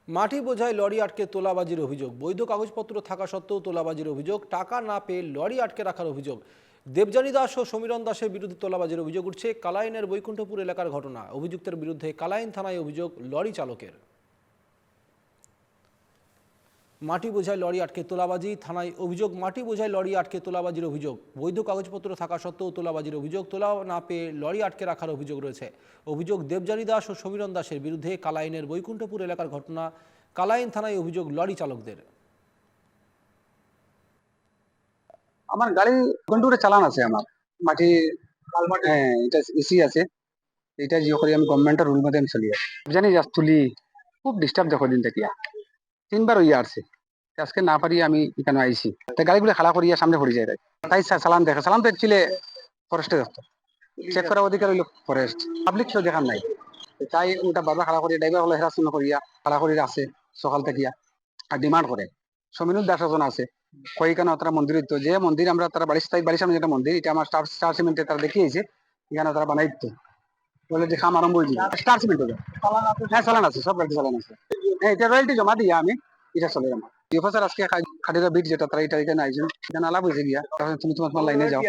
মাটি বোঝাই লরি আটকে তোলাবাজির অভিযোগ। বৈধ কাগজপত্র থাকা সত্ত্বেও তোলাবাজির অভিযোগ। টাকা না পেয়ে লরি আটকে রাখার অভিযোগ। দেবযানী দাস ও সমীরণ দাসের বিরুদ্ধে তোলাবাজির অভিযোগ উঠছে। কালাইনের বৈকুণ্ঠপুর এলাকার ঘটনা। অভিযুক্তের বিরুদ্ধে কালাইন থানায় অভিযোগ লরি চালকের। মাটি বোঝাই লরি আটকে তোলাবাজি থানায় অভিযোগ। মাটি বোঝাই লরি আটকে তোলাবাজির অভিযোগ। বৈধ কাগজপত্র থাকা সত্ত্বেও তোলাবাজির অভিযোগ। তোলা না পেয়ে লরি আটকে রাখার অভিযোগ রয়েছে। অভিযোগ দেবযানী দাস ও সমীরণ দাসের বিরুদ্ধে। কালাইনের বৈকুণ্ঠপুর এলাকার ঘটনা। কালাইন থানায় অভিযোগ লরি চালকদের। আমার গাড়ি গন্ডুরে চালান আছে আমার মাটি হ্যাঁ এটা এসি আছে। এটা যে করি আমি গভর্নমেন্টের রুল মধ্যে আমি চলি জানি জাস্ট তুলি খুব ডিস্টার্ব দেখো দিন থেকে 3বার হইয়া আসছে। আজকে না পারি আমি এখানে আইছি গাড়িগুলো খাড়া করিয়া সামনে পড়ে যায় তাই চালান দেখে চালান তো অ্যাকচুয়ালি ফরেস্টে দপ্তর চেক করার অধিকার হইল ফরেস্ট পাবলিক কেউ দেখার নাই। তাই ওটা বারবার খাড়া করিয়া ড্রাইভার হলো হেরাসমেন্ট করিয়া খাড়া করিয়া আছে সকাল থেকে আর ডিমান্ড করে। সমীনুর দাস একজন আছে কইখানে তারা মন্দির হইতো যে মন্দির আমরা তারা বাড়ির সামনে যেটা মন্দির এটা আমার স্টার সিমেন্টে তারা দেখিয়েছে এখানে তারা বানাই দিত বলে যে খাম আরম্ভ হয়ে যাবে স্টার সিমেন্ট হবে। হ্যাঁ চালান আছে সব গাড়ি চালান আছে। হ্যাঁ এটা রয়্যালটি জমা দিয়া আমি এটা চলে আমার অফিসার আজকে খাটিরা বিট যেটা তারা এটা এখানে আইছেন এখানে আলাপ হয়েছে গিয়া তুমি তোমার লাইনে যাও।